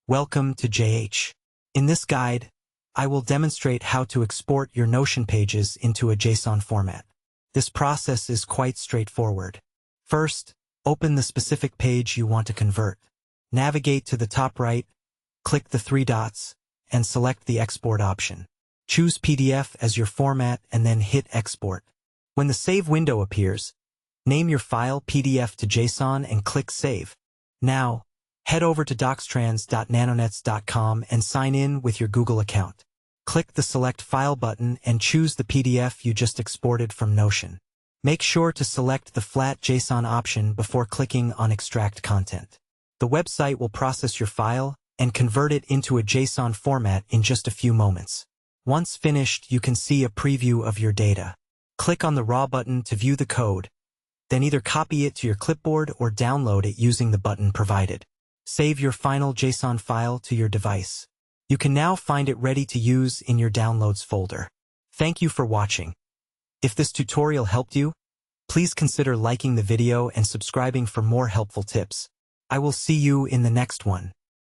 Welcome to JH. In this guide, I will demonstrate how to export your Notion pages into a JSON format. This process is quite straightforward. First, open the specific page you want to convert. Navigate to the top right, click the three dots, and select the export option. Choose PDF as your format and then hit export. When the Save window appears, name your file PDF to JSON and click Save. Now, head over to docstrans.nanonets.com and sign in with your Google account. Click the Select File button and choose the PDF you just exported from Notion. Make sure to select the flat JSON option before clicking on Extract Content. The website will process your file and convert it into a JSON format in just a few moments. Once finished, you can see a preview of your data. Click on the Raw button to view the code, then either copy it to your clipboard or download it using the button provided. Save your final JSON file to your device. You can now find it ready to use in your Downloads folder. Thank you for watching. If this tutorial helped you, please consider liking the video and subscribing for more helpful tips. I will see you in the next one.